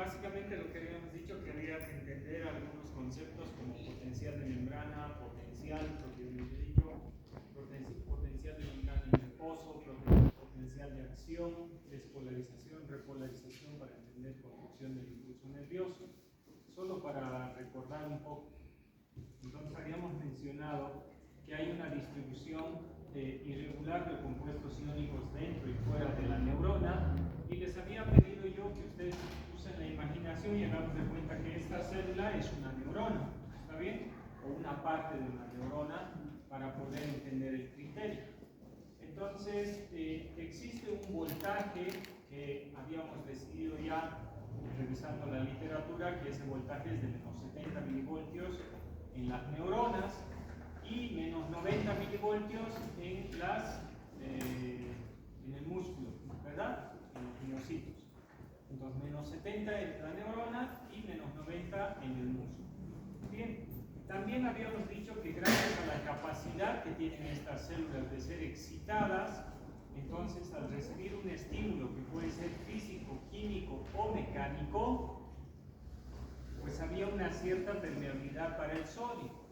básicamente lo que habíamos dicho, que había que entender algunos conceptos como potencial de membrana, potencial, propiamente dicho, potencial de membrana en reposo, potencial de acción, despolarización, repolarización, para entender conducción del impulso nervioso. Solo para recordar un poco. Entonces habíamos mencionado que hay una distribución irregular de compuestos iónicos dentro y fuera de la neurona, y les había pedido yo que ustedes usen la imaginación y hagamos de cuenta que esta célula es una neurona, ¿está bien? O una parte de una neurona, para poder entender el criterio. Entonces, existe un voltaje que habíamos decidido ya, revisando la literatura, que ese voltaje es de menos 70 milivoltios en las neuronas y menos 90 milivoltios en el músculo, ¿verdad? En los miocitos. Entonces, menos 70 en la neurona y menos 90 en el músculo. Bien, también habíamos dicho que gracias a la capacidad que tienen estas células de ser excitadas, entonces al recibir un estímulo que puede ser físico, químico o mecánico, pues había una cierta permeabilidad para el sodio.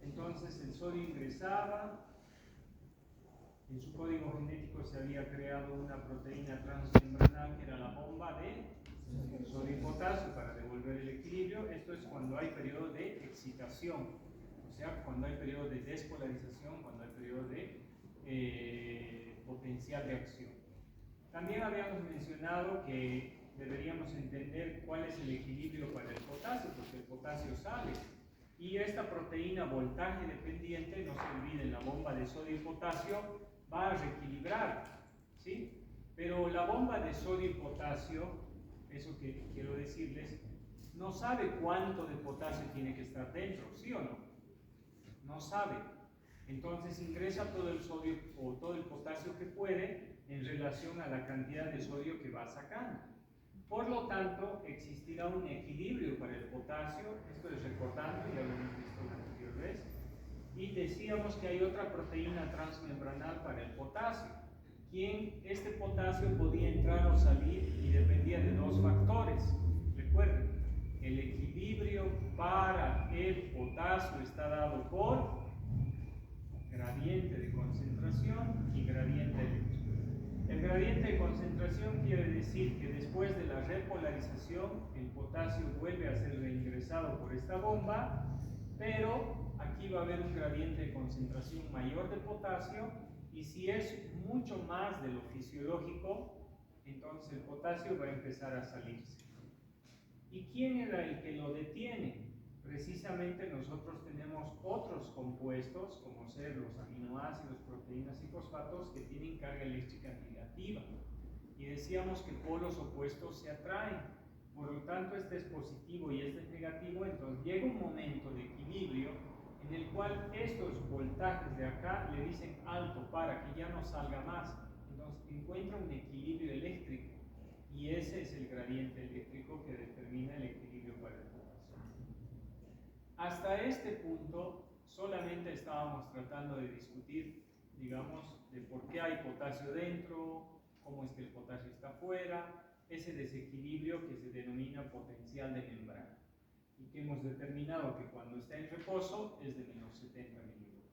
Entonces el sodio ingresaba, en su código genético se había creado una proteína transmembranal que era la bomba de sodio y potasio para devolver el equilibrio. Esto es cuando hay periodo de excitación, o sea, cuando hay periodo de despolarización, cuando hay periodo de potencial de acción. También habíamos mencionado que deberíamos entender cuál es el equilibrio para el potasio, porque el potasio sale. Y esta proteína voltaje dependiente, no se olviden, la bomba de sodio y potasio va a reequilibrar, ¿sí? Pero la bomba de sodio y potasio, eso que quiero decirles, no sabe cuánto de potasio tiene que estar dentro, ¿sí o no? No sabe. Entonces ingresa todo el sodio o todo el potasio que puede en relación a la cantidad de sodio que va sacando. Por lo tanto, existirá un equilibrio para el potasio. Esto es recordando, ya lo hemos visto la anterior vez. Y decíamos que hay otra proteína transmembranal para el potasio. Este potasio podía entrar o salir y dependía de dos factores. Recuerden, el equilibrio para el potasio está dado por gradiente de concentración y gradiente eléctrico. El gradiente de concentración quiere decir que después de la repolarización, el potasio vuelve a ser reingresado por esta bomba, pero aquí va a haber un gradiente de concentración mayor de potasio, y si es mucho más de lo fisiológico, entonces el potasio va a empezar a salirse. ¿Y quién era el que lo detiene? Precisamente nosotros tenemos otros compuestos, como ser los aminoácidos, proteínas y fosfatos, que tienen carga eléctrica negativa. Y decíamos que polos opuestos se atraen. Por lo tanto, este es positivo y este es negativo. Entonces llega un momento de equilibrio en el cual estos voltajes de acá le dicen alto para que ya no salga más. Entonces encuentra un equilibrio eléctrico. Y ese es el gradiente eléctrico que determina el equilibrio para el potasio. Hasta este punto solamente estábamos tratando de discutir, digamos, de por qué hay potasio dentro, cómo es que el potasio está fuera, ese desequilibrio que se denomina potencial de membrana, y que hemos determinado que cuando está en reposo es de menos 70 milivoltios.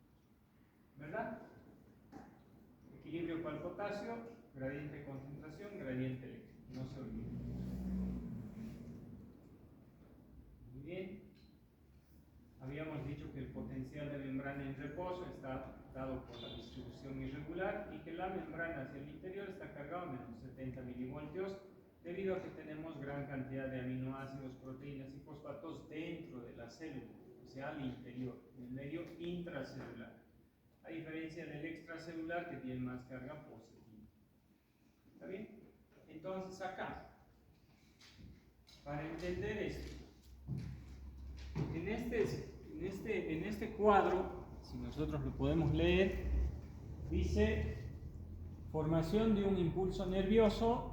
¿Verdad? Equilibrio para el potasio, gradiente de concentración, gradiente eléctrico. No se olviden. Muy bien. Habíamos dicho que el potencial de membrana en reposo está dado por la distribución irregular y que la membrana hacia el interior está cargada a menos 70 milivoltios debido a que tenemos gran cantidad de aminoácidos, proteínas y fosfatos dentro de la célula, o sea, al interior, en el medio intracelular, a diferencia del extracelular que tiene más carga positiva. ¿Está bien? Entonces acá, para entender esto, en este cuadro, si nosotros lo podemos leer, dice formación de un impulso nervioso.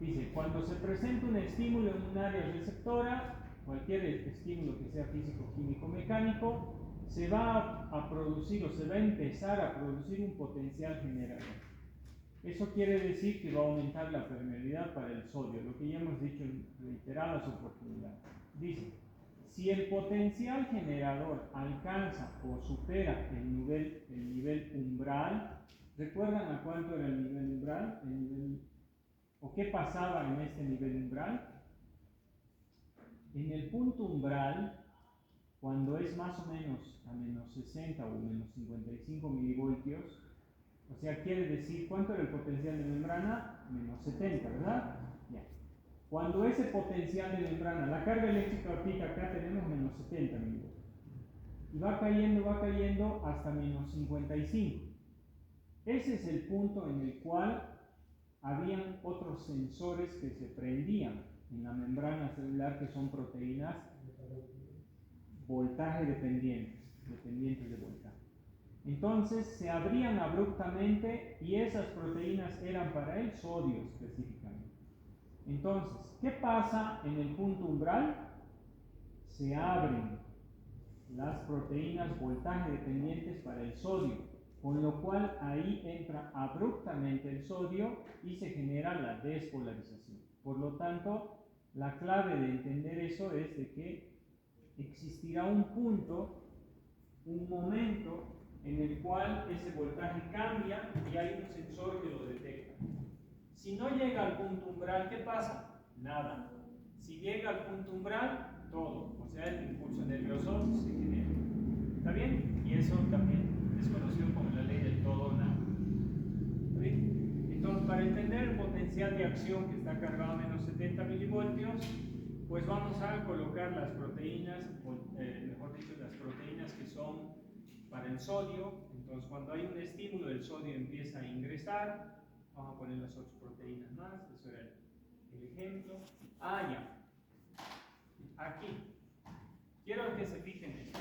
Dice, cuando se presenta un estímulo en un área receptora, cualquier estímulo que sea físico, químico, mecánico, se va a producir o se va a empezar a producir un potencial generador. Eso quiere decir que va a aumentar la permeabilidad para el sodio, lo que ya hemos dicho en reiteradas oportunidades. Dice, si el potencial generador alcanza o supera el nivel umbral, ¿recuerdan a cuánto era el nivel umbral? ¿O qué pasaba en este nivel umbral? En el punto umbral, cuando es más o menos a menos 60 o menos 55 milivoltios, o sea, quiere decir, ¿cuánto era el potencial de membrana? Menos 70, ¿verdad? Ya. Cuando ese potencial de membrana, la carga eléctrica ahorita acá tenemos menos 70 milivoltios, y va cayendo hasta menos 55. Ese es el punto en el cual habían otros sensores que se prendían en la membrana celular, que son proteínas voltaje dependientes de voltaje. Entonces se abrían abruptamente y esas proteínas eran para el sodio específicamente. Entonces, ¿qué pasa en el punto umbral? Se abren las proteínas voltaje dependientes para el sodio, con lo cual ahí entra abruptamente el sodio y se genera la despolarización. Por lo tanto, la clave de entender eso es de que existirá un punto, un momento en el cual ese voltaje cambia y hay un sensor que lo detecta. Si no llega al punto umbral, ¿qué pasa? Nada. Si llega al punto umbral, todo. O sea, el impulso nervioso se genera. ¿Está bien? Y eso también es conocido como la ley del todo o nada. ¿Está bien? Entonces, para entender el potencial de acción que está cargado a menos 70 milivoltios, pues vamos a colocar las proteínas, mejor dicho, las proteínas que son para el sodio. Entonces, cuando hay un estímulo, el sodio empieza a ingresar. Vamos a poner las 8 proteínas más. Eso era el ejemplo. Ya. Aquí. Quiero que se fijen en esto.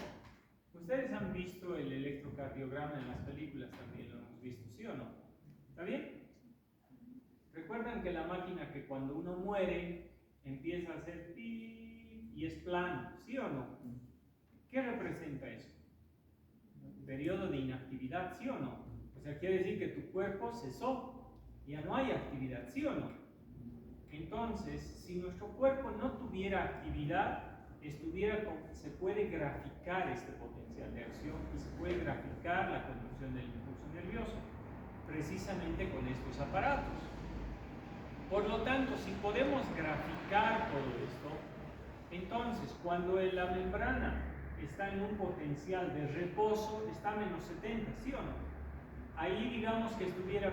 Ustedes han visto el electrocardiograma en las películas, también lo hemos visto, ¿sí o no? ¿Está bien? Recuerdan que la máquina, que cuando uno muere empieza a hacer pi y es plano, ¿sí o no? ¿Qué representa eso? Un periodo de inactividad, ¿sí o no? O sea, quiere decir que tu cuerpo cesó, ya no hay actividad, ¿sí o no? Entonces, si nuestro cuerpo no tuviera actividad, se puede graficar este potencial de acción y se puede graficar la conducción del impulso nervioso, precisamente con estos aparatos. Por lo tanto, si podemos graficar todo esto, entonces cuando la membrana está en un potencial de reposo, está a menos 70, ¿sí o no? Ahí digamos que estuviera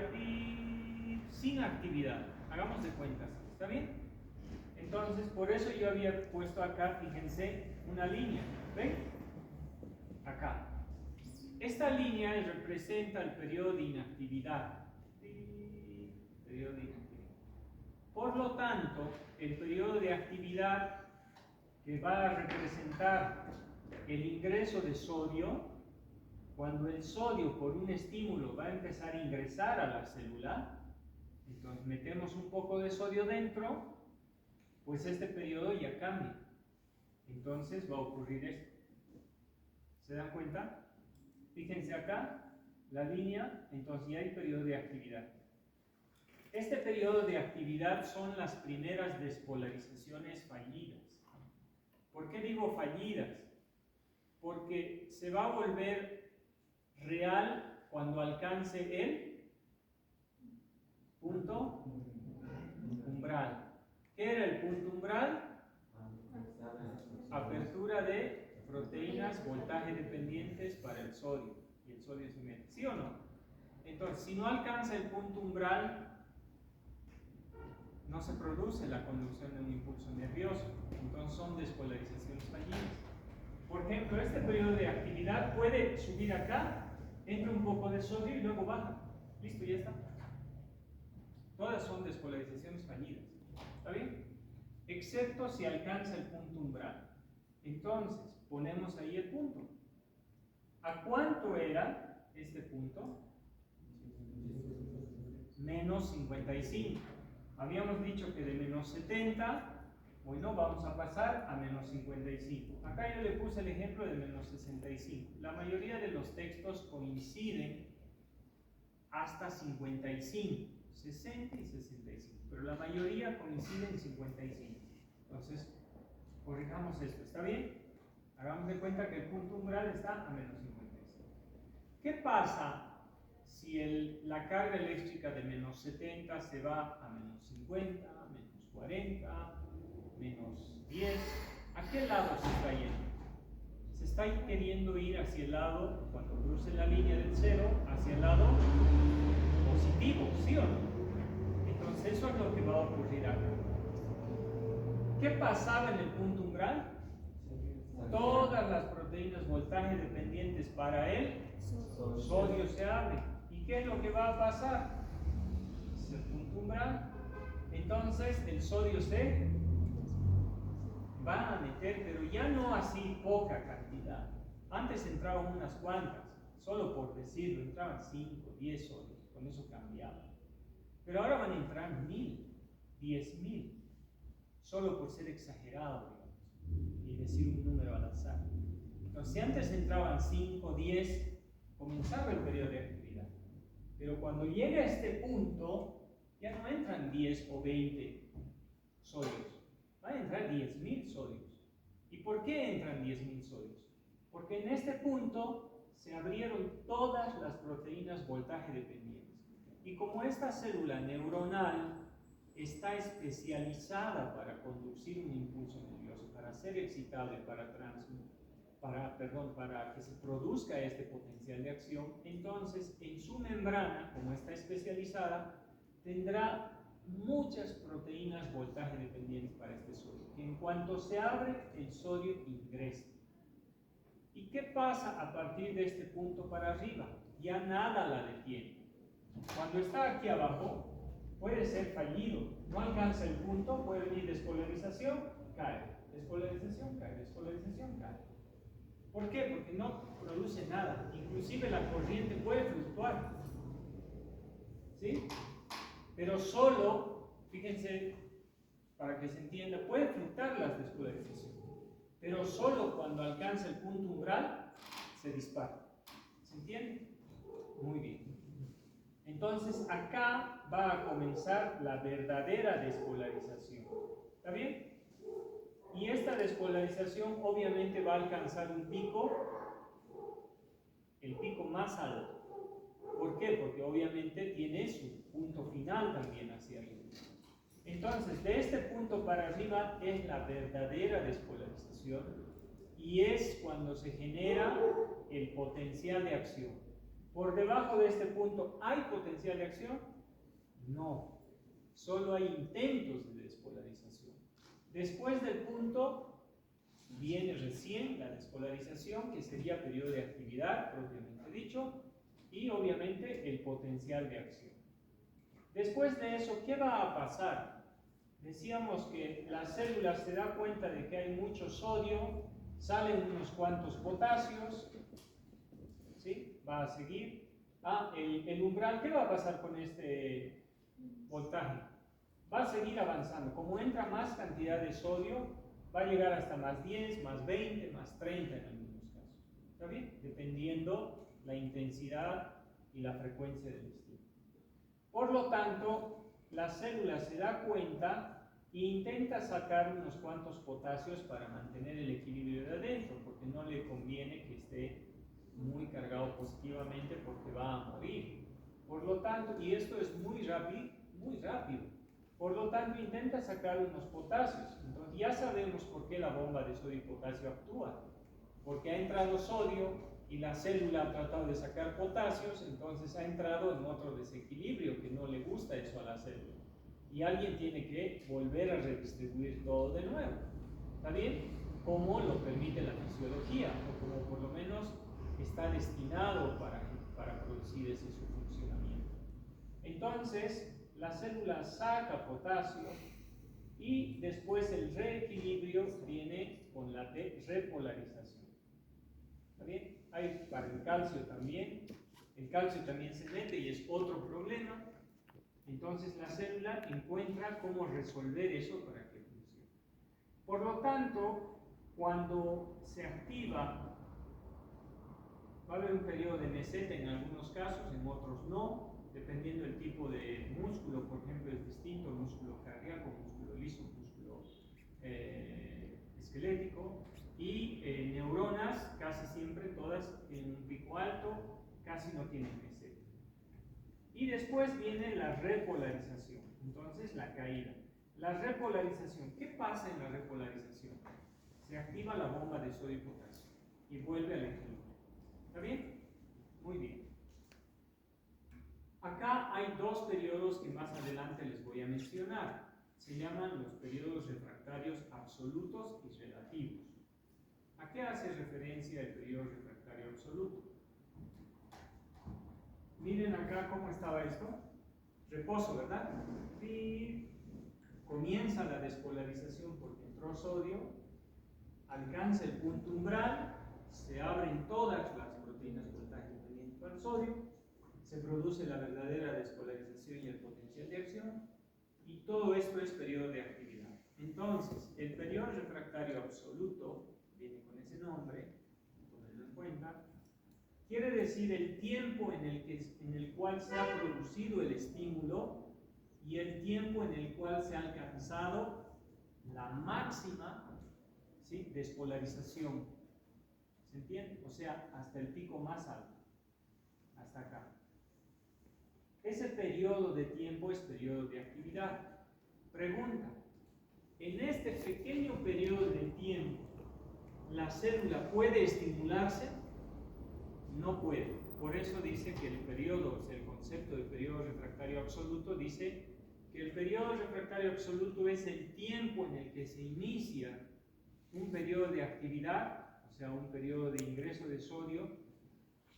sin actividad, hagamos de cuentas, ¿está bien? Entonces, por eso yo había puesto acá, fíjense, una línea, ¿ven? Acá. Esta línea representa el periodo de inactividad. Periodo de inactividad. Por lo tanto, el periodo de actividad que va a representar el ingreso de sodio, cuando el sodio por un estímulo va a empezar a ingresar a la célula, entonces metemos un poco de sodio dentro, pues este periodo ya cambia. Entonces va a ocurrir esto. ¿Se dan cuenta? Fíjense acá, la línea, entonces ya hay periodo de actividad. Este periodo de actividad son las primeras despolarizaciones fallidas. ¿Por qué digo fallidas? Porque se va a volver real cuando alcance el punto umbral. ¿Qué era el punto umbral? Apertura de proteínas voltaje dependientes para el sodio. Y el sodio se mete, ¿sí o no? Entonces, si no alcanza el punto umbral, no se produce la conducción de un impulso nervioso. Entonces son despolarizaciones fallidas. Por ejemplo, este periodo de actividad puede subir acá, entra un poco de sodio y luego baja. Listo, ya está. Todas son despolarizaciones fallidas. ¿Está bien? Excepto si alcanza el punto umbral. Entonces, ponemos ahí el punto. ¿A cuánto era este punto? Menos 55. Habíamos dicho que de menos 70, bueno, vamos a pasar a menos 55. Acá yo le puse el ejemplo de menos 65. La mayoría de los textos coinciden hasta 55. 60 y 65, pero la mayoría coincide en 55. Entonces, corrijamos esto, ¿está bien? Hagamos de cuenta que el punto umbral está a menos 55. ¿Qué pasa si la carga eléctrica de menos 70 se va a menos 50, menos 40, menos 10? ¿A qué lado se está yendo? Se está queriendo ir hacia el lado, cuando cruce la línea del cero, hacia el lado positivo, ¿sí o no? Entonces eso es lo que va a ocurrir acá. ¿Qué pasaba en el punto umbral? Todas las proteínas voltaje dependientes para el sodio se abren. ¿Y qué es lo que va a pasar? Es el punto umbral. Entonces el sodio se va a meter, pero ya no así poca cantidad. Antes entraban unas cuantas, solo por decirlo, entraban 5, 10 sodios, con eso cambiaba. Pero ahora van a entrar 1000, 10.000, solo por ser exagerado, digamos, y decir un número al azar. Entonces, si antes entraban 5, 10, comenzaba el periodo de actividad. Pero cuando llega a este punto, ya no entran 10 o 20 sodios, van a entrar 10.000 sodios. ¿Y por qué entran 10.000 sodios? Porque en este punto se abrieron todas las proteínas voltaje dependientes. Y como esta célula neuronal está especializada para conducir un impulso nervioso, para ser excitable, para que se produzca este potencial de acción, entonces en su membrana, como está especializada, tendrá muchas proteínas voltaje dependientes para este sodio, que en cuanto se abre, el sodio ingresa. ¿Y qué pasa a partir de este punto para arriba? Ya nada la detiene. Cuando está aquí abajo, puede ser fallido, no alcanza el punto, puede venir despolarización, cae, despolarización, cae, despolarización, cae. ¿Por qué? Porque no produce nada, inclusive la corriente puede fluctuar, ¿sí? Pero solo, fíjense, para que se entienda, puede fluctuar la despolarización, pero solo cuando alcanza el punto umbral se dispara. ¿Se entiende? Muy bien. Entonces acá va a comenzar la verdadera despolarización. ¿Está bien? Y esta despolarización obviamente va a alcanzar un pico, el pico más alto. ¿Por qué? Porque obviamente tiene su punto final también hacia arriba. Entonces, de este punto para arriba es la verdadera despolarización y es cuando se genera el potencial de acción. ¿Por debajo de este punto hay potencial de acción? No, solo hay intentos de despolarización. Después del punto viene recién la despolarización, que sería periodo de actividad, propiamente dicho, y obviamente el potencial de acción. Después de eso, ¿qué va a pasar? Decíamos que la célula se da cuenta de que hay mucho sodio, salen unos cuantos potasios, ¿sí? Va a seguir. El umbral, ¿qué va a pasar con este voltaje? Va a seguir avanzando. Como entra más cantidad de sodio, va a llegar hasta más 10, más 20, más 30 en algunos casos. ¿Está bien? Dependiendo la intensidad y la frecuencia del estímulo. Por lo tanto, la célula se da cuenta e intenta sacar unos cuantos potasios para mantener el equilibrio de adentro, porque no le conviene que esté muy cargado positivamente porque va a morir. Por lo tanto, y esto es muy rápido, por lo tanto intenta sacar unos potasios. Entonces ya sabemos por qué la bomba de sodio y potasio actúa, porque ha entrado sodio y la célula ha tratado de sacar potasios, entonces ha entrado en otro desequilibrio que no le gusta eso a la célula. Y alguien tiene que volver a redistribuir todo de nuevo. ¿Está bien? Como lo permite la fisiología, o como por lo menos está destinado para producir ese su funcionamiento. Entonces, la célula saca potasio y después el reequilibrio viene con la repolarización. ¿Está bien? Hay para el calcio también. El calcio también se mete y es otro problema. Entonces la célula encuentra cómo resolver eso para que funcione. Por lo tanto, cuando se activa, va a haber un periodo de meseta en algunos casos, en otros no. dependiendo del tipo de músculo, por ejemplo, es distinto, músculo cardíaco, músculo liso, músculo esquelético, y neuronas casi siempre todas tienen un pico alto, casi no tienen meseta. Y después viene la repolarización, entonces la caída. La repolarización, ¿qué pasa en la repolarización? Se activa la bomba de sodio y potasio y vuelve al equilibrio. ¿Está bien? Muy bien. Acá hay dos periodos que más adelante les voy a mencionar. Se llaman los periodos refractarios absolutos y relativos. ¿A qué hace referencia el periodo refractario absoluto? Miren acá cómo estaba esto. Reposo, ¿verdad? Y comienza la despolarización porque entró sodio, alcanza el punto umbral, se abren todas las proteínas voltaje independiente para el sodio, se produce la verdadera despolarización y el potencial de acción, y todo esto es periodo de actividad. Entonces, el periodo refractario absoluto, viene con ese nombre, tómenlo en cuenta, quiere decir el tiempo en el cual se ha producido el estímulo y el tiempo en el cual se ha alcanzado la máxima, ¿sí?, despolarización. ¿Se entiende? O sea, hasta el pico más alto, hasta acá. Ese periodo de tiempo es periodo de actividad. Pregunta: en este pequeño periodo de tiempo, ¿la célula puede estimularse? No puede. Por eso dice que el periodo, o sea, el concepto de periodo refractario absoluto dice que el periodo refractario absoluto es el tiempo en el que se inicia un periodo de actividad, o sea, un periodo de ingreso de sodio,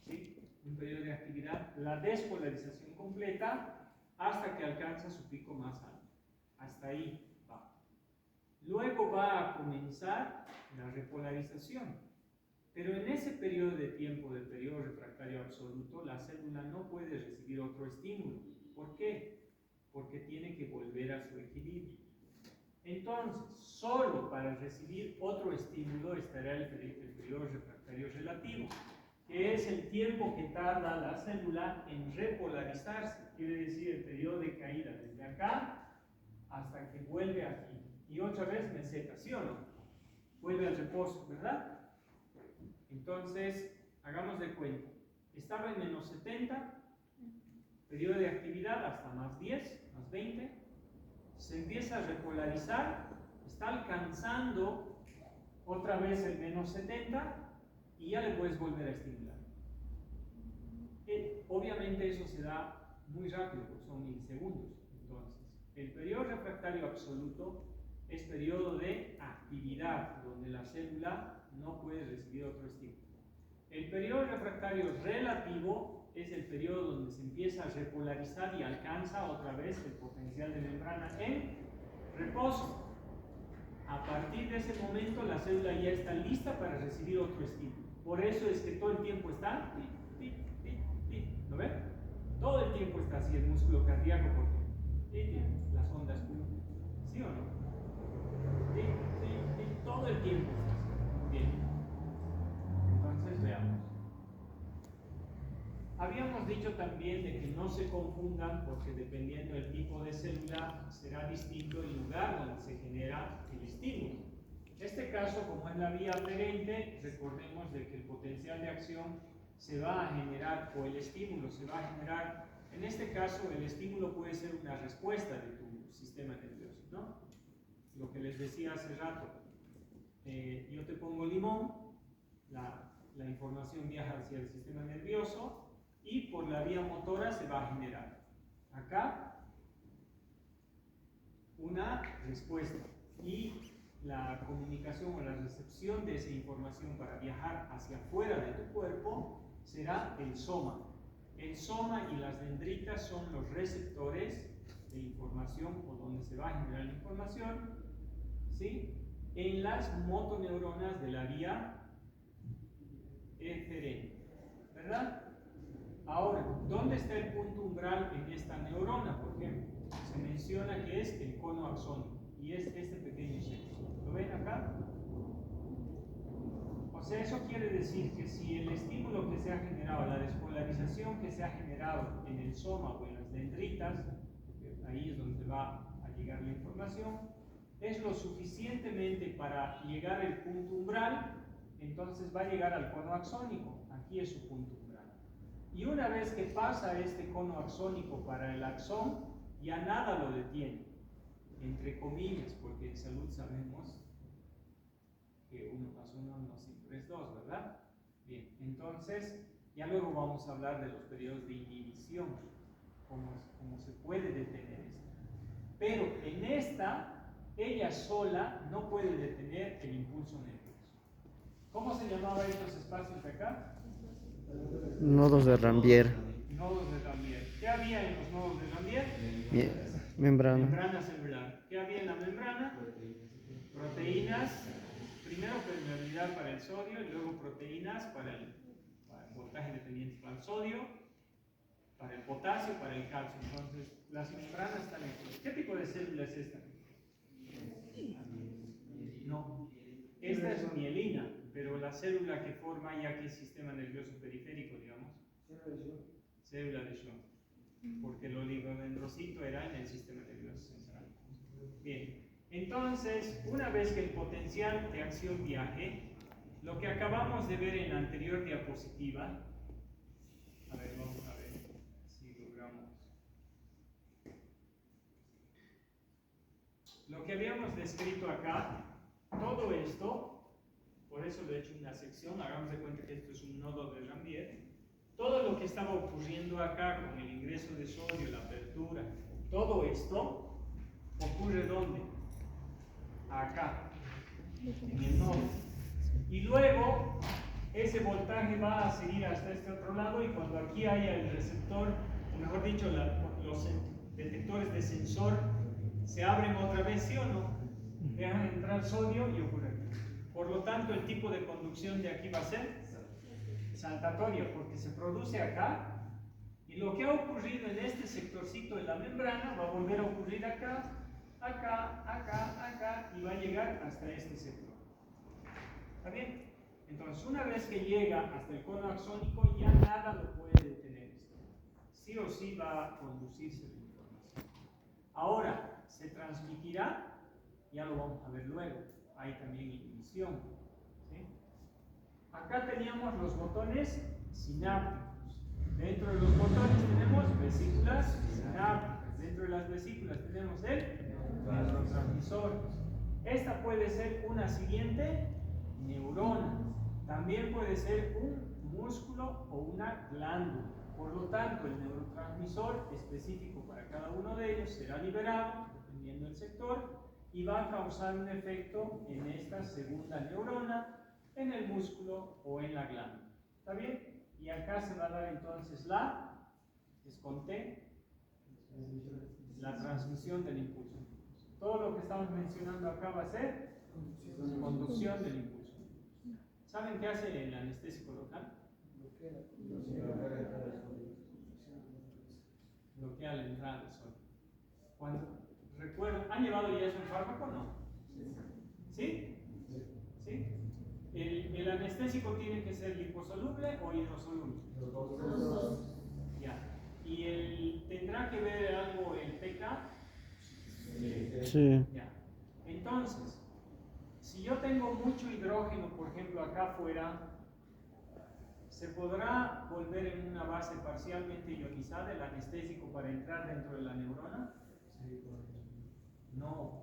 ¿sí?, un periodo de actividad, la despolarización completa, hasta que alcanza su pico más alto. Hasta ahí va. Luego va a comenzar la repolarización. Pero en ese periodo de tiempo del periodo refractario absoluto, la célula no puede recibir otro estímulo. ¿Por qué? Porque tiene que volver a su equilibrio. Entonces, solo para recibir otro estímulo estará el periodo refractario relativo, que es el tiempo que tarda la célula en repolarizarse, quiere decir el periodo de caída desde acá hasta que vuelve aquí. Y otra vez meseta, ¿sí o no? Vuelve al reposo, ¿verdad? Entonces, hagamos de cuenta. Estaba en menos 70, periodo de actividad hasta más 10, más 20. Se empieza a repolarizar, está alcanzando otra vez el menos 70 y ya le puedes volver a estimular. Obviamente eso se da muy rápido, porque son milisegundos. Entonces, el periodo refractario absoluto es periodo de actividad, donde la célula no puede recibir otro estímulo. El periodo refractario relativo es el periodo donde se empieza a repolarizar y alcanza otra vez el potencial de membrana en reposo. A partir de ese momento la célula ya está lista para recibir otro estímulo. Por eso es que todo el tiempo está, ¿lo ven? Todo el tiempo está así el músculo cardíaco, porque las ondas Q, ¿sí o no? Todo el tiempo está así. Bien. Entonces veamos. Habíamos dicho también de que no se confundan, porque dependiendo del tipo de célula será distinto el lugar donde se genera el estímulo. En este caso, como es la vía aferente, recordemos de que el potencial de acción se va a generar, o el estímulo se va a generar. En este caso, el estímulo puede ser una respuesta de tu sistema nervioso, ¿no? Lo que les decía hace rato. Yo te pongo limón, la información viaja hacia el sistema nervioso y por la vía motora se va a generar acá una respuesta, y la comunicación o la recepción de esa información para viajar hacia afuera de tu cuerpo será el soma. El soma y las dendritas son los receptores de información, o donde se va a generar la información, ¿sí?, en las motoneuronas de la vía eferente, ¿verdad? Ahora, ¿dónde está el punto umbral en esta neurona? Por ejemplo, se menciona que es el cono axónico y es este pequeño sexo. ¿Lo ven acá? O sea, eso quiere decir que si el estímulo que se ha generado, la despolarización que se ha generado en el soma o en las dendritas, porque ahí es donde va a llegar la información, es lo suficientemente para llegar al punto umbral, entonces va a llegar al cono axónico. Aquí es su punto umbral. Y una vez que pasa este cono axónico para el axón, ya nada lo detiene, entre comillas, porque en salud sabemos que 1 más 1 no siempre es 2, ¿verdad? Bien, entonces ya luego vamos a hablar de los periodos de inhibición, cómo se puede detener esto. Pero en esta, ella sola no puede detener el impulso nervioso. ¿Cómo se llamaban estos espacios de acá? Nodos de Rambier. Nodos de Rambier. ¿Qué había en los nodos de Rambier? Membrana. Membrana celular. ¿Qué había en la membrana? Proteínas. Primero permeabilidad para el sodio y luego proteínas para el voltaje dependiente para el sodio, para el potasio, para el calcio. Entonces, las membranas están aquí. ¿Qué tipo de célula es esta? No. Esta es mielina, pero la célula que forma ya que es sistema nervioso periférico, digamos. Célula de Schwann. Porque el oligodendrocito era en el sistema nervioso central. Bien. Entonces, una vez que el potencial de acción viaje, lo que acabamos de ver en la anterior diapositiva, a ver, vamos a ver si logramos. Lo que habíamos descrito acá, todo esto, por eso lo he hecho una sección, hagamos de cuenta que esto es un nodo de Rambier, todo lo que estaba ocurriendo acá con el ingreso de sodio, la apertura, todo esto ocurre ¿dónde? Acá, en el nodo. Y luego ese voltaje va a seguir hasta este otro lado y cuando aquí haya el receptor, o mejor dicho, los detectores de sensor se abren otra vez, ¿sí o no? Dejan entrar sodio y ocurre aquí. Por lo tanto, el tipo de conducción de aquí va a ser saltatoria, porque se produce acá y lo que ha ocurrido en este sectorcito de la membrana va a volver a ocurrir acá, acá, acá, acá y va a llegar hasta este sector. ¿Está bien? Entonces, una vez que llega hasta el cono axónico, ya nada lo puede detener. Sí o sí va a conducirse la información. Ahora, se transmitirá, ya lo vamos a ver luego. Hay también inhibición. ¿Sí? Acá teníamos los botones sinápticos. Dentro de los botones tenemos vesículas sinápticas. Dentro de las vesículas tenemos el neurotransmisor. Esta puede ser una siguiente neurona. También puede ser un músculo o una glándula. Por lo tanto, el neurotransmisor específico para cada uno de ellos será liberado, dependiendo del sector, y va a causar un efecto en esta segunda neurona, en el músculo o en la glándula. ¿Está bien? Y acá se va a dar entonces es con T, la transmisión del impulso. Todo lo que estamos mencionando acá va a ser conducción del impulso. ¿Saben qué hace el anestésico local? Bloquea la entrada del sol. ¿Recuerdan? ¿Han llevado ya eso en fármaco o no? ¿Sí? ¿Sí? ¿El anestésico tiene que ser liposoluble o hidrosoluble? Los dos. Ya. ¿Y tendrá que ver algo el pK? Sí. Ya. Entonces, si yo tengo mucho hidrógeno, por ejemplo, acá afuera, ¿se podrá volver en una base parcialmente ionizada el anestésico para entrar dentro de la neurona? No.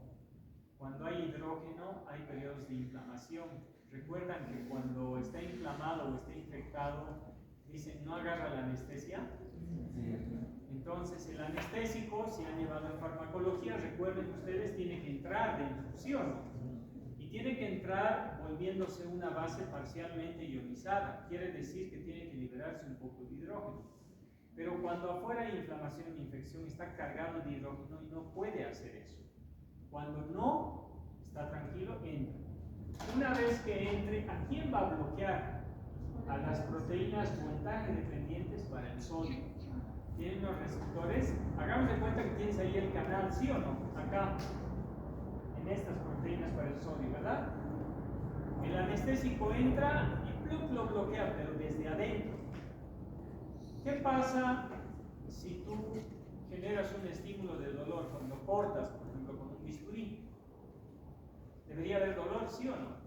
Cuando hay hidrógeno hay periodos de inflamación. Recuerdan que cuando está inflamado o está infectado, dicen no agarra la anestesia. Entonces el anestésico, si han llevado en farmacología, recuerden ustedes, tiene que entrar de infusión. Y tiene que entrar volviéndose una base parcialmente ionizada. Quiere decir que tiene que liberarse un poco de hidrógeno. Pero cuando afuera hay inflamación e infección, está cargado de hidrógeno y no puede hacer eso. Cuando no está tranquilo, entra. Una vez que entre, ¿a quién va a bloquear? A las proteínas voltaje dependientes para el sodio. Tienen los receptores. Hagamos de cuenta que tienes ahí el canal, ¿sí o no? Acá, en estas proteínas para el sodio, ¿verdad? El anestésico entra y ¡plup! Lo bloquea, pero desde adentro. ¿Qué pasa si tú generas un estímulo de dolor cuando cortas, por ejemplo, con un bisturí? ¿Debería haber dolor, sí o no?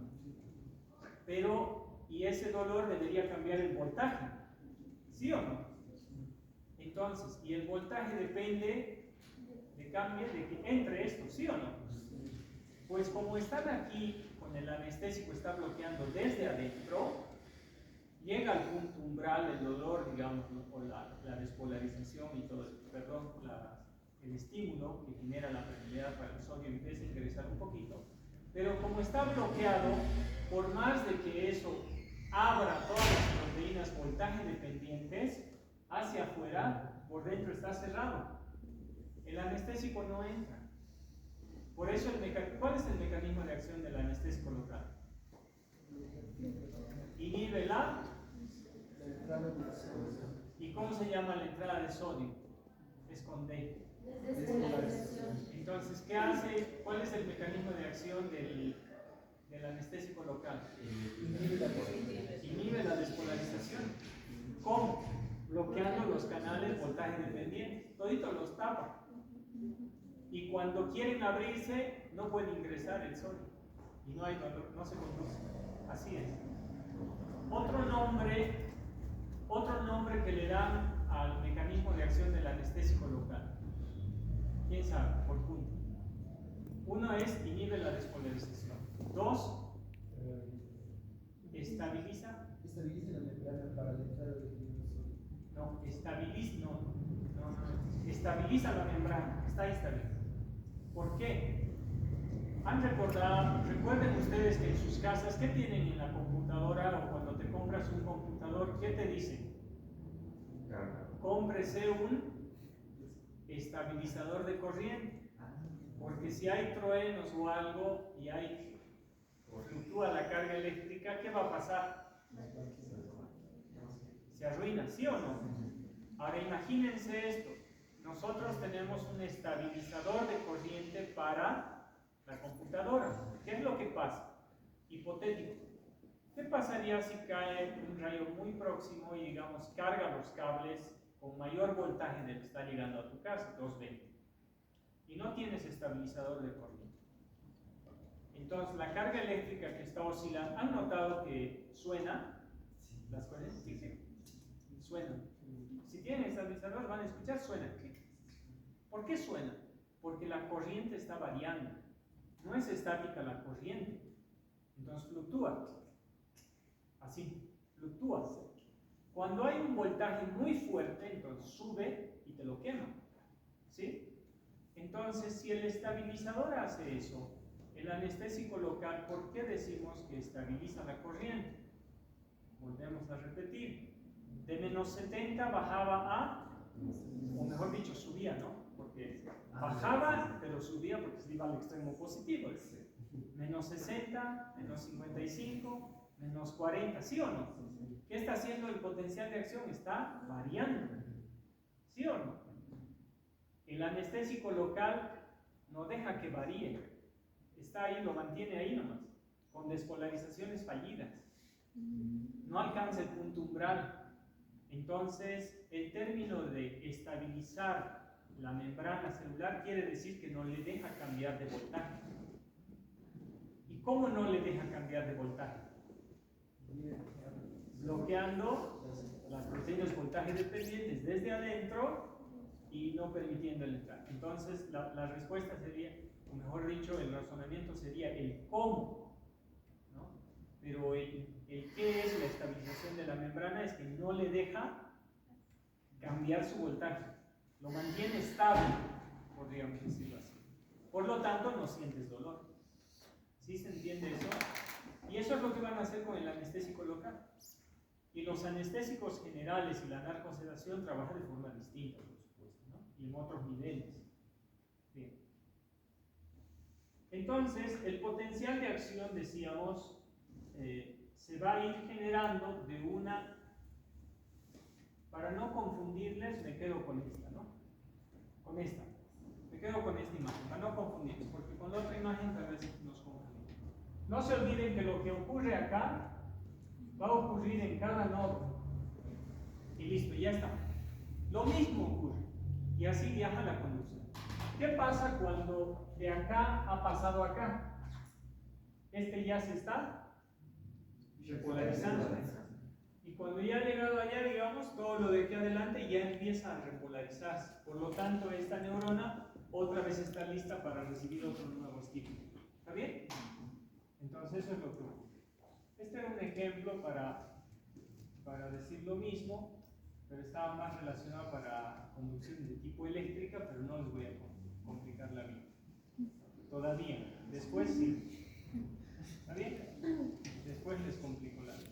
Pero, y ese dolor debería cambiar el voltaje, ¿sí o no? Entonces, y el voltaje depende de que entre esto, ¿sí o no? Pues como están aquí, con el anestésico está bloqueando desde adentro, llega al punto umbral el dolor, digamos, o la despolarización y todo, perdón, el estímulo que genera la permeabilidad para el sodio empieza a ingresar un poquito, pero como está bloqueado, por más de que eso abra todas las proteínas voltaje dependientes hacia afuera, por dentro está cerrado. El anestésico no entra. Por eso, ¿cuál es el mecanismo de acción del anestésico local? Inhibe la. ¿Y cómo se llama la entrada de sodio? Es con D. Entonces, ¿qué hace? ¿Cuál es el mecanismo de acción del anestésico local? Inhibe la despolarización. ¿Cómo? Bloqueando los canales voltaje dependientes. Todito los tapa. Y cuando quieren abrirse, no puede ingresar el sodio. Y no hay dolor, no se conduce. Así es. Otro nombre que le dan al mecanismo de acción del anestésico local. ¿Quién sabe? Por punto. Uno es inhibe la despolarización. Dos, estabiliza. Estabiliza la membrana para la entrada del sodio. No, estabiliza la membrana. Está estabilizada. ¿Por qué? Recuerden ustedes que en sus casas, ¿qué tienen en la computadora o cuando te compras un computador? ¿Qué te dicen? Cómprese un estabilizador de corriente, porque si hay truenos o algo y fluctúa la carga eléctrica, ¿qué va a pasar? Se arruina, ¿sí o no? Ahora imagínense esto. Nosotros tenemos un estabilizador de corriente para la computadora. ¿Qué es lo que pasa? Hipotético. ¿Qué pasaría si cae un rayo muy próximo y, digamos, carga los cables con mayor voltaje del que está llegando a tu casa, 220, y no tienes estabilizador de corriente? Entonces, la carga eléctrica que está oscilando, ¿han notado que suena? ¿Las corrientes? Sí. Suena. Si tienen estabilizador, van a escuchar, suena. ¿Por qué suena? Porque la corriente está variando. No es estática la corriente. Entonces fluctúa. Así, fluctúa. Cuando hay un voltaje muy fuerte, entonces sube y te lo quema. ¿Sí? Entonces, si el estabilizador hace eso, el anestésico local, ¿por qué decimos que estabiliza la corriente? Volvemos a repetir. De menos 70 bajaba a, o mejor dicho, subía, ¿no? Porque bajaba, pero subía porque se iba al extremo positivo. Menos 60, menos 55, menos 40, ¿sí o no? ¿Qué está haciendo el potencial de acción? Está variando, ¿sí o no? El anestésico local no deja que varíe, está ahí, lo mantiene ahí nomás, con despolarizaciones fallidas. No alcanza el punto umbral. Entonces, el término de estabilizar la membrana celular quiere decir que no le deja cambiar de voltaje. ¿Y cómo no le deja cambiar de voltaje? Bloqueando las proteínas voltaje dependientes desde adentro y no permitiendo el entrar. Entonces, la respuesta sería, o mejor dicho, el razonamiento sería el cómo, ¿no? Pero el qué es la estabilización de la membrana es que no le deja cambiar su voltaje, lo mantiene estable, podríamos decirlo así. Por lo tanto, no sientes dolor. ¿Sí se entiende eso? Y eso es lo que van a hacer con el anestésico local. Y los anestésicos generales y la narcosedación trabajan de forma distinta, por supuesto, ¿no? Y en otros niveles. Bien. Entonces, el potencial de acción, decíamos, se va a ir generando de una, para no confundirles, me quedo con esta, ¿no? Con esta. Me quedo con esta imagen, para no confundirles, porque con la otra imagen tal vez nos confundimos. No se olviden que lo que ocurre acá va a ocurrir en cada nodo. Y listo, ya está. Lo mismo ocurre. Y así viaja la conducción. ¿Qué pasa cuando de acá ha pasado acá? Este ya se está repolarizando. Y cuando ya ha llegado allá, digamos, todo lo de aquí adelante ya empieza a repolarizarse. Por lo tanto, esta neurona otra vez está lista para recibir otro nuevo estímulo. ¿Está bien? Entonces eso es lo que ocurre. Este era un ejemplo para decir lo mismo, pero estaba más relacionado para conducción de tipo eléctrica, pero no les voy a complicar la vida. Todavía. Después sí. ¿Está bien? Después les complico la vida.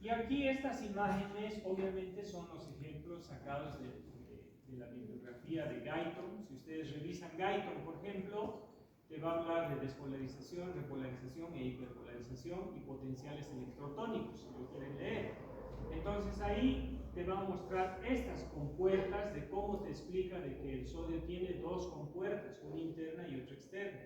Y aquí estas imágenes obviamente son los ejemplos sacados de la bibliografía de Guyton. Si ustedes revisan Guyton, por ejemplo, te va a hablar de despolarización, repolarización e hiperpolarización y potenciales electrotónicos, si lo quieren leer. Entonces ahí te va a mostrar estas compuertas de cómo te explica de que el sodio tiene dos compuertas, una interna y otra externa.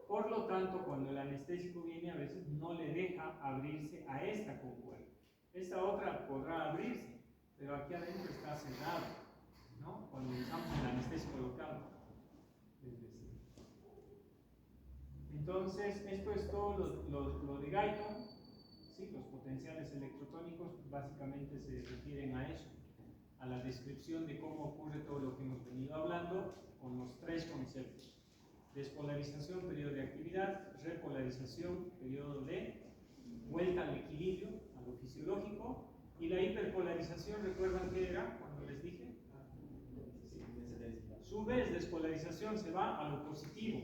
Por lo tanto, cuando el anestésico viene, a veces no le deja abrirse a esta compuerta. Esta otra podrá abrirse, pero aquí adentro está cerrado, ¿no? Cuando usamos el anestésico local. Entonces, esto es todo lo de Guyton. ¿Sí? Los potenciales electrotónicos básicamente se refieren a eso, a la descripción de cómo ocurre todo lo que hemos venido hablando con los tres conceptos: despolarización, periodo de actividad; repolarización, periodo de vuelta al equilibrio, a lo fisiológico; y la hiperpolarización, ¿recuerdan qué era cuando les dije? Sube, es despolarización, se va a lo positivo.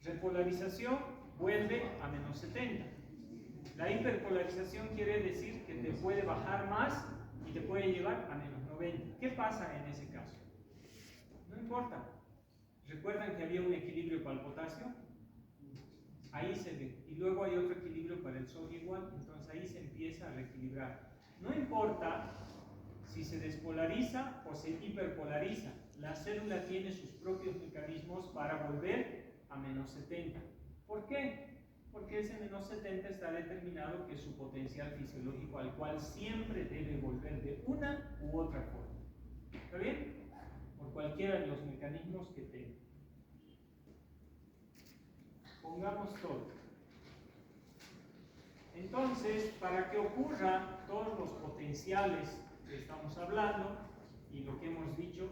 Repolarización, vuelve a menos 70. La hiperpolarización quiere decir que te puede bajar más y te puede llevar a menos 90. ¿Qué pasa en ese caso? No importa. ¿Recuerdan que había un equilibrio para el potasio? Ahí se ve. Y luego hay otro equilibrio para el sodio igual. Entonces ahí se empieza a reequilibrar. No importa si se despolariza o se hiperpolariza. La célula tiene sus propios mecanismos para volver a menos 70. ¿Por qué? Porque ese menos 70 está determinado que es su potencial fisiológico, al cual siempre debe volver de una u otra forma. ¿Está bien? Por cualquiera de los mecanismos que tenga. Pongamos todo. Entonces, para que ocurra todos los potenciales que estamos hablando y lo que hemos dicho,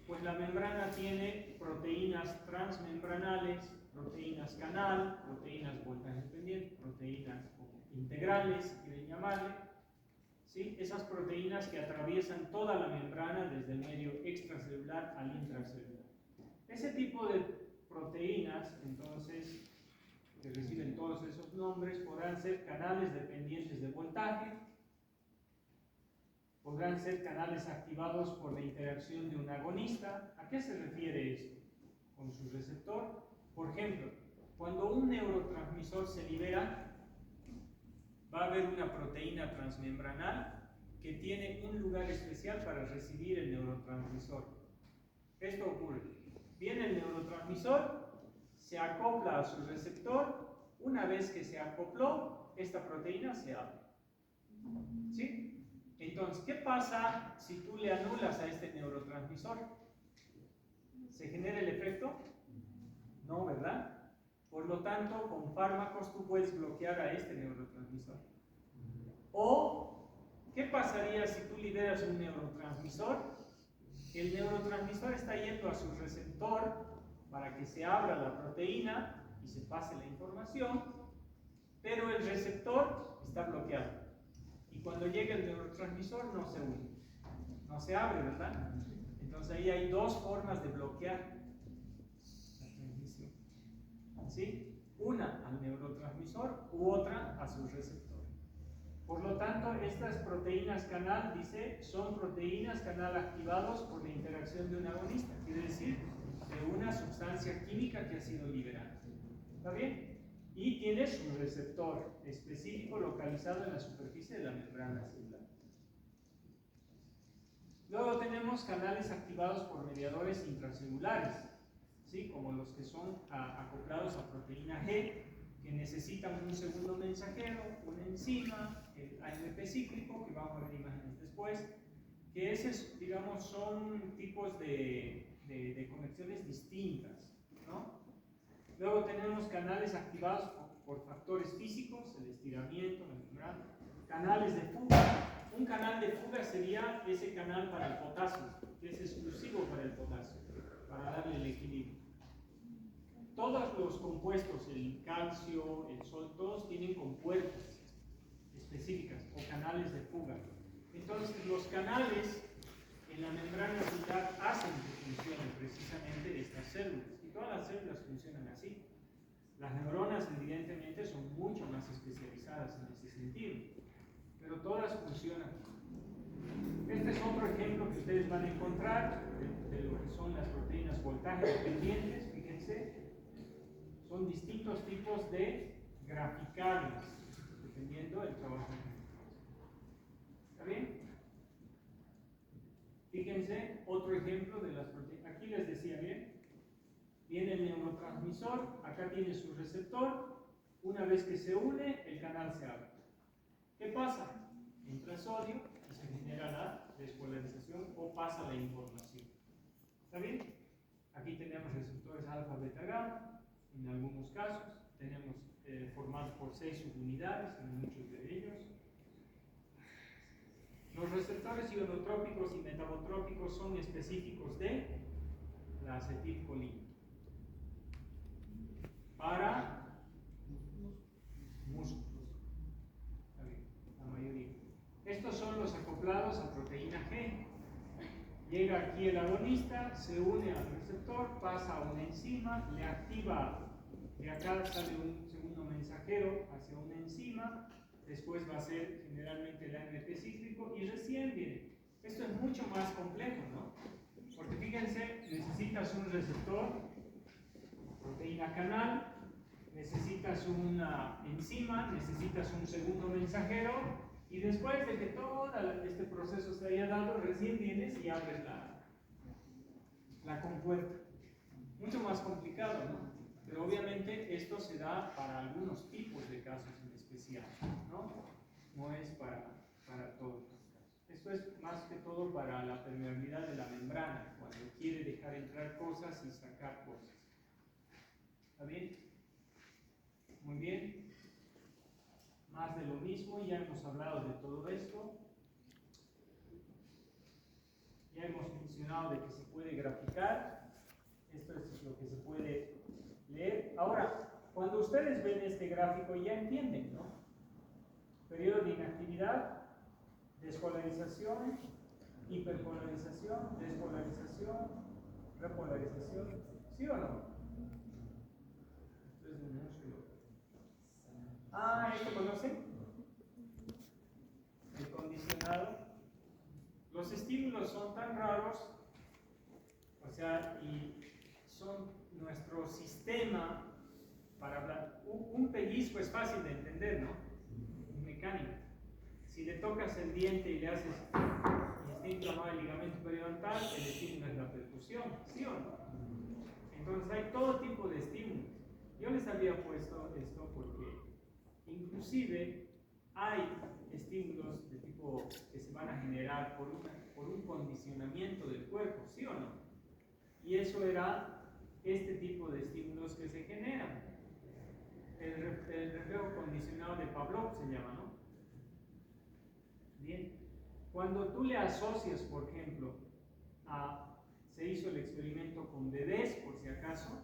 pues la membrana tiene proteínas transmembranales, proteínas canal, proteínas voltaje dependiente, proteínas integrales, quieren llamarle, ¿sí? Esas proteínas que atraviesan toda la membrana desde el medio extracelular al intracelular. Ese tipo de proteínas, entonces, que reciben todos esos nombres, podrán ser canales dependientes de voltaje, podrán ser canales activados por la interacción de un agonista. ¿A qué se refiere esto? Con su receptor. Por ejemplo, cuando un neurotransmisor se libera, va a haber una proteína transmembranal que tiene un lugar especial para recibir el neurotransmisor. Esto ocurre. Viene el neurotransmisor, se acopla a su receptor. Una vez que se acopló, esta proteína se abre. ¿Sí? Entonces, ¿qué pasa si tú le anulas a este neurotransmisor? ¿Se genera el efecto? No, ¿verdad? Por lo tanto, con fármacos tú puedes bloquear a este neurotransmisor. O, ¿qué pasaría si tú liberas un neurotransmisor? El neurotransmisor está yendo a su receptor para que se abra la proteína y se pase la información, pero el receptor está bloqueado. Y cuando llega el neurotransmisor no se une, no se abre, ¿verdad? Entonces ahí hay dos formas de bloquear la transmisión, ¿sí? Una al neurotransmisor u otra a su receptor. Por lo tanto, estas proteínas canal, dice, son proteínas canal activados por la interacción de un agonista, quiere decir, de una sustancia química que ha sido liberada. ¿Está bien? Y tiene su receptor específico localizado en la superficie de la membrana celular. Luego tenemos canales activados por mediadores intracelulares, ¿sí? Como los que son acoplados a proteína G, que necesitan un segundo mensajero, una enzima, el AMP cíclico, que vamos a ver imágenes después, que esos, digamos, son tipos de conexiones distintas, ¿no? Luego tenemos canales activados por factores físicos, el estiramiento, la membrana, canales de fuga. Un canal de fuga sería ese canal para el potasio, que es exclusivo para el potasio, para darle el equilibrio. Todos los compuestos, el calcio, el sol, todos tienen compuertas específicas o canales de fuga. Entonces, los canales en la membrana celular hacen que funcionen precisamente estas células. Y todas las células funcionan así. Las neuronas, evidentemente, son mucho más especializadas en ese sentido, pero todas funcionan. Este es otro ejemplo que ustedes van a encontrar de lo que son las proteínas voltaje dependientes. Fíjense, son distintos tipos de graficables, dependiendo del trabajo que hacen. ¿Está bien? Fíjense, otro ejemplo de las proteínas. Aquí les decía, bien, viene el neurotransmisor, acá tiene su receptor. Una vez que se une, el canal se abre. ¿Qué pasa? Entra sodio y se genera la despolarización o pasa la información. ¿Está bien? Aquí tenemos receptores alfa, beta, gamma, en algunos casos. Tenemos formados por 6 subunidades en muchos de ellos. Los receptores ionotrópicos y metabotrópicos son específicos de la acetilcolina. Para músculos. Está bien, la mayoría. Estos son los acoplados a proteína G. Llega aquí el agonista, se une al receptor, pasa a una enzima, le activa, de acá sale un segundo mensajero hacia una enzima, después va a ser generalmente el AMP cíclico y recién viene. Esto es mucho más complejo, ¿no? Porque fíjense, necesitas un receptor, proteína canal, necesitas una enzima, necesitas un segundo mensajero, y después de que todo este proceso se haya dado, recién vienes y abres la compuerta. Mucho más complicado, ¿no? Pero obviamente esto se da para algunos tipos de casos en especial, ¿no? No es para todos los casos. Esto es más que todo para la permeabilidad de la membrana, cuando quiere dejar entrar cosas y sacar cosas. ¿Está bien? Muy bien. Más de lo mismo, ya hemos hablado de todo esto. Ya hemos mencionado de que se puede graficar. Esto es lo que se puede leer. Ahora, cuando ustedes ven este gráfico ya entienden, ¿no? Periodo de inactividad, despolarización, hiperpolarización, despolarización, repolarización. ¿Sí o no? Esto es un músculo. ¿Esto conocen? El condicionado. Los estímulos son tan raros, o sea, y son nuestro sistema para hablar. Un pellizco es fácil de entender, ¿no? Mecánica. Si le tocas el diente y le haces y está inflamado el ligamento periodontal, el estímulo es la percusión, ¿sí o no? Entonces hay todo tipo de estímulos. Yo les había puesto esto porque inclusive hay estímulos de tipo que se van a generar por un condicionamiento del cuerpo, ¿sí o no? Y eso era este tipo de estímulos que se generan. El reflejo condicionado de Pavlov se llama, ¿no? Bien. Cuando tú le asocias, por ejemplo, se hizo el experimento con bebés, por si acaso,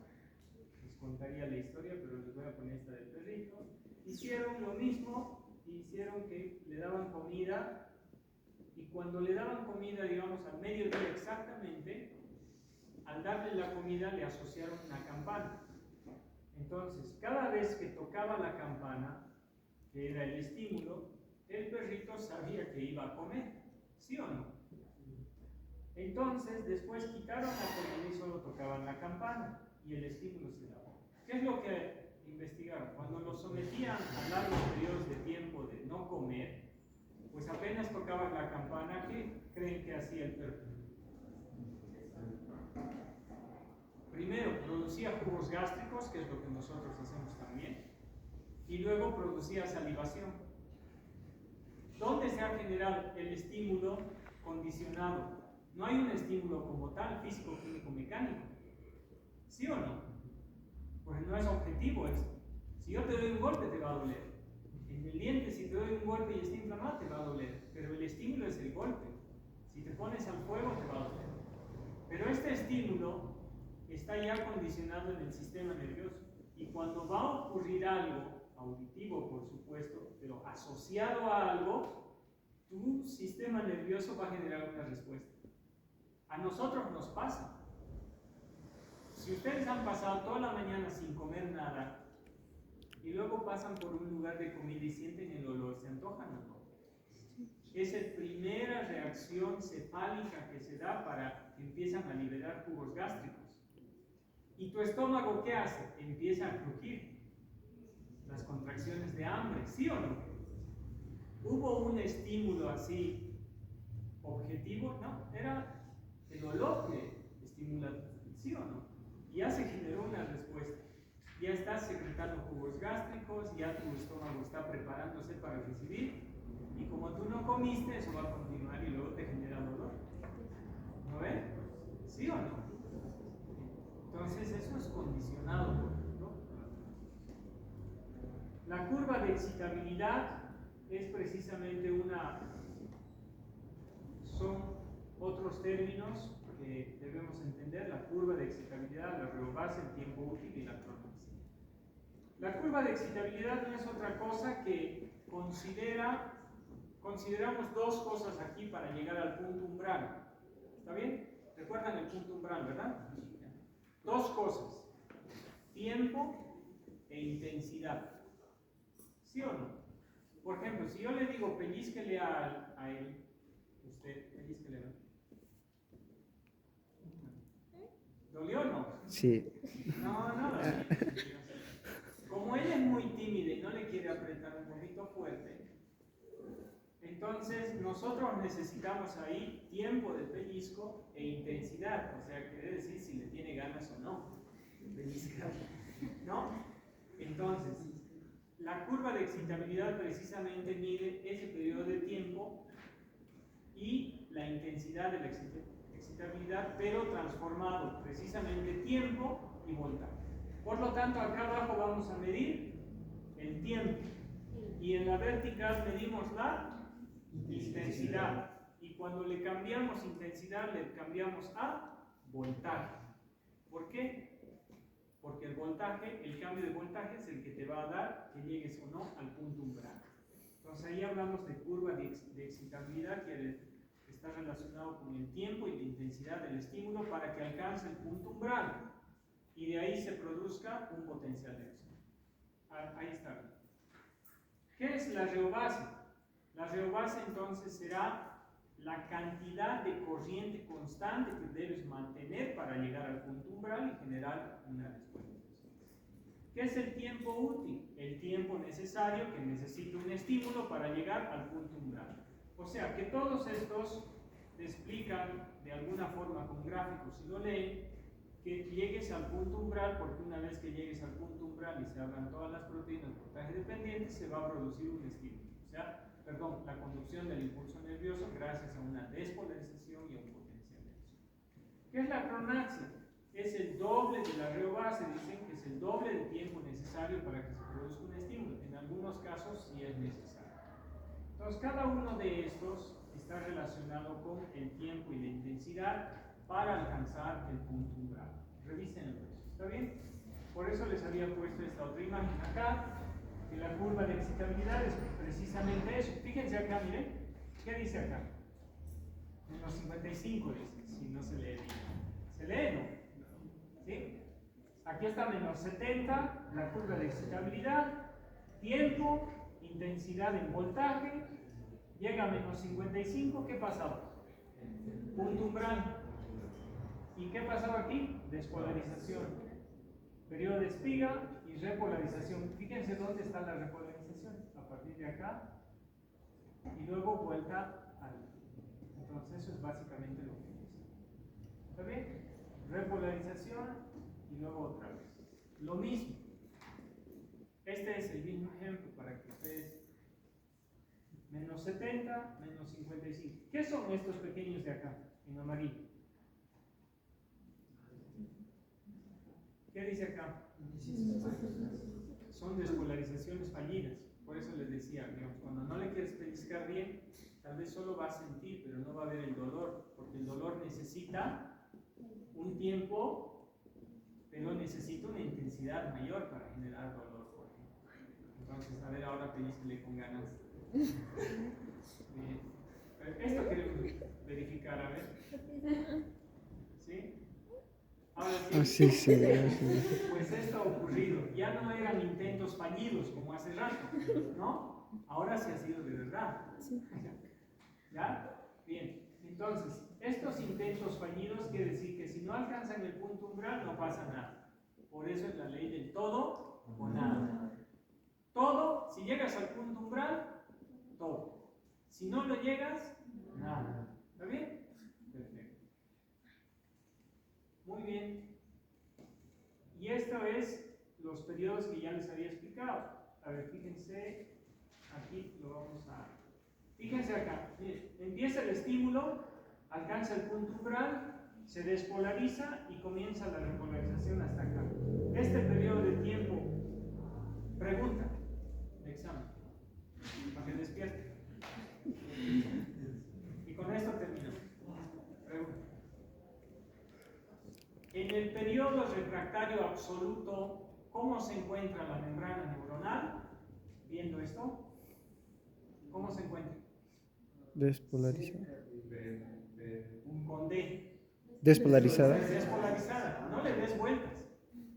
les contaría la historia, pero les voy a poner esta del perrito. Hicieron lo mismo, hicieron que le daban comida, y cuando le daban comida, digamos, al mediodía exactamente, al darle la comida le asociaron una campana. Entonces, cada vez que tocaba la campana, que era el estímulo, el perrito sabía que iba a comer, ¿sí o no? Entonces, después quitaron la comida y solo tocaban la campana, y el estímulo se daba. ¿Qué es lo que investigaron? Cuando lo sometían a largos periodos de tiempo de no comer, pues apenas tocaban la campana, ¿qué creen que hacía el perro? Primero, producía jugos gástricos, que es lo que nosotros hacemos también. y luego producía salivación. ¿Dónde se ha generado el estímulo condicionado? No hay un estímulo como tal, físico, químico, mecánico. ¿Sí o no? Pues no es objetivo esto. Si yo te doy un golpe, te va a doler. En el diente, si te doy un golpe y está inflamado, te va a doler. Pero el estímulo es el golpe. Si te pones al fuego, te va a doler. Pero este estímulo está ya condicionado en el sistema nervioso. Y cuando va a ocurrir algo, auditivo por supuesto, pero asociado a algo, tu sistema nervioso va a generar una respuesta. A nosotros nos pasa. Si ustedes han pasado toda la mañana sin comer nada y luego pasan por un lugar de comida y sienten el olor, ¿se antojan o no? Es la primera reacción cefálica que se da para que empiezan a liberar jugos gástricos. ¿Y tu estómago qué hace? Empieza a crujir. Las contracciones de hambre, ¿sí o no? ¿Hubo un estímulo así objetivo? No, era el olor que estimula, ¿sí o no? Ya se generó una respuesta. Ya estás secretando jugos gástricos, ya tu estómago está preparándose para recibir, y como tú no comiste, eso va a continuar y luego te genera dolor. ¿No ven? ¿Sí o no? Entonces eso es condicionado, ¿no? La curva de excitabilidad es precisamente son otros términos que debemos entender: la curva de excitabilidad, la reobase, el tiempo útil y la cronancia. La curva de excitabilidad no es otra cosa que consideramos dos cosas aquí para llegar al punto umbral. ¿Está bien? ¿Recuerdan el punto umbral, verdad? Dos cosas: tiempo e intensidad. ¿Sí o no? Por ejemplo, si yo le digo pellizquele a él, usted pellizquele, ¿no? ¿Dolió o no? Sí. No. Como ella es muy tímida y no le quiere apretar un poquito fuerte, entonces nosotros necesitamos ahí tiempo de pellizco e intensidad. O sea, quiere decir si le tiene ganas o no pellizcar, ¿no? Entonces, la curva de excitabilidad precisamente mide ese periodo de tiempo y la intensidad de la excitabilidad, pero transformado precisamente tiempo y voltaje. Por lo tanto, acá abajo vamos a medir el tiempo y en la vertical medimos la intensidad. Y cuando le cambiamos intensidad, le cambiamos a voltaje. ¿Por qué? Porque el cambio de voltaje es el que te va a dar que llegues o no al punto umbral. Entonces ahí hablamos de curva de excitabilidad, que está relacionado con el tiempo y la intensidad del estímulo para que alcance el punto umbral y de ahí se produzca un potencial de acción. Ahí está. ¿Qué es la reobase? La reobase entonces será la cantidad de corriente constante que debes mantener para llegar al punto umbral y generar una respuesta. ¿Qué es el tiempo útil? El tiempo necesario que necesita un estímulo para llegar al punto umbral. O sea que todos estos te explican de alguna forma con gráficos, si lo leen, que llegues al punto umbral, porque una vez que llegues al punto umbral y se abran todas las proteínas voltaje dependientes, se va a producir un estímulo. O sea, la conducción del impulso nervioso gracias a una despolarización y a un potencial de acción. ¿Qué es la cronancia? Es el doble de la reobase, dicen que es el doble del tiempo necesario para que se produzca un estímulo. En algunos casos sí es necesario. Entonces, cada uno de estos está relacionado con el tiempo y la intensidad para alcanzar el punto umbral. Revísenlo, ¿está bien? Por eso les había puesto esta otra imagen acá, que la curva de excitabilidad es precisamente eso. Fíjense acá, miren, ¿qué dice acá? Menos 55 dice, si no se lee bien. ¿Se lee, no? ¿Sí? Aquí está menos 70, la curva de excitabilidad, tiempo, intensidad en voltaje, llega a menos 55, ¿qué pasaba? Punto umbral. ¿Y qué pasaba aquí? Despolarización. Periodo de espiga y repolarización. Fíjense dónde está la repolarización. A partir de acá y luego vuelta al. Entonces eso es básicamente lo que dice. ¿Está bien? Repolarización y luego otra vez. Lo mismo. Este es el mismo ejemplo para que ustedes. Menos 70, menos 55. ¿Qué son estos pequeños de acá, en amarillo? ¿Qué dice acá? Son despolarizaciones fallidas. Por eso les decía, digamos, cuando no le quieres pellizcar bien, tal vez solo va a sentir, pero no va a ver el dolor, porque el dolor necesita un tiempo, pero necesita una intensidad mayor para generar dolor, por ejemplo. Entonces, a ver, ahora pellizquele con ganas. Bien. Esto queremos verificar, a ver. ¿Sí? Ahora sí. Sí. Pues esto ha ocurrido. Ya no eran intentos fallidos como hace rato, ¿no? Ahora sí ha sido de verdad. ¿Ya? Bien. Entonces, estos intentos fallidos quiere decir que si no alcanzan el punto umbral no pasa nada. Por eso es la ley del todo o nada. Todo, si llegas al punto umbral, todo. Si no lo llegas, nada. ¿Está bien? Perfecto. Muy bien. Y esto es los periodos que ya les había explicado. A ver, fíjense, aquí lo vamos a... Fíjense acá, miren, empieza el estímulo, alcanza el punto umbral, se despolariza y comienza la repolarización hasta acá. Este periodo de tiempo, pregunta de examen, para que despierte. Y con esto terminamos. Pregunta. En el periodo refractario absoluto, ¿cómo se encuentra la membrana neuronal? Viendo esto, ¿cómo se encuentra? Despolarizada. Con D. Despolarizada. Despolarizada, no le des vueltas.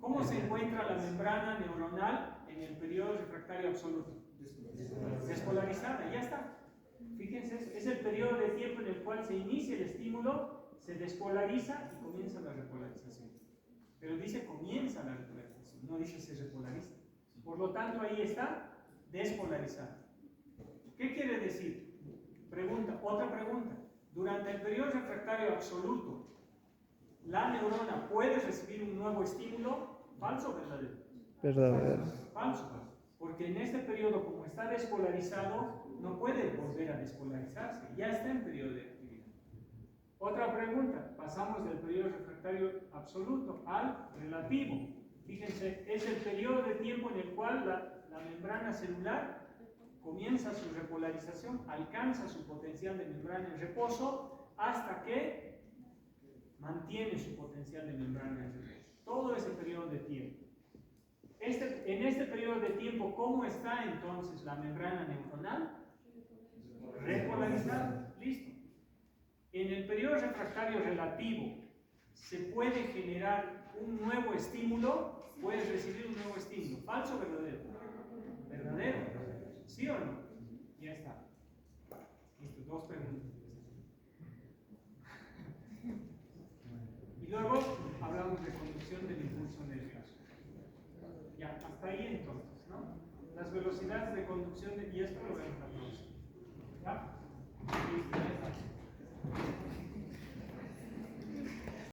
¿Cómo se encuentra la membrana neuronal en el periodo refractario absoluto? Despolarizada, ya está. Fíjense, es el periodo de tiempo en el cual se inicia el estímulo, se despolariza y comienza la repolarización. Pero dice comienza la repolarización, no dice se repolariza. Por lo tanto, ahí está despolarizada. ¿Qué quiere decir? Pregunta, otra pregunta. Durante el periodo refractario absoluto, ¿la neurona puede recibir un nuevo estímulo? ¿Falso o verdadero? Verdadero. Falso. Porque en este periodo, como está despolarizado, no puede volver a despolarizarse. Ya está en periodo de actividad. Otra pregunta. Pasamos del periodo refractario absoluto al relativo. Fíjense, es el periodo de tiempo en el cual la membrana celular comienza su repolarización, alcanza su potencial de membrana en reposo, hasta que mantiene su potencial de membrana en reposo. Todo ese periodo de tiempo. En este periodo de tiempo, ¿cómo está entonces la membrana neuronal? Repolarizada. Listo. En el periodo refractario relativo, ¿se puede generar un nuevo estímulo? ¿Puedes recibir un nuevo estímulo? ¿Falso o verdadero? ¿Verdadero? ¿Sí o no? Ya está. Listo, dos preguntas. Y luego hablamos de conducción del impulso nervioso. Ya, hasta ahí entonces, ¿no? Las velocidades de conducción, y esto lo vemos la próxima. ¿Ya? Listo.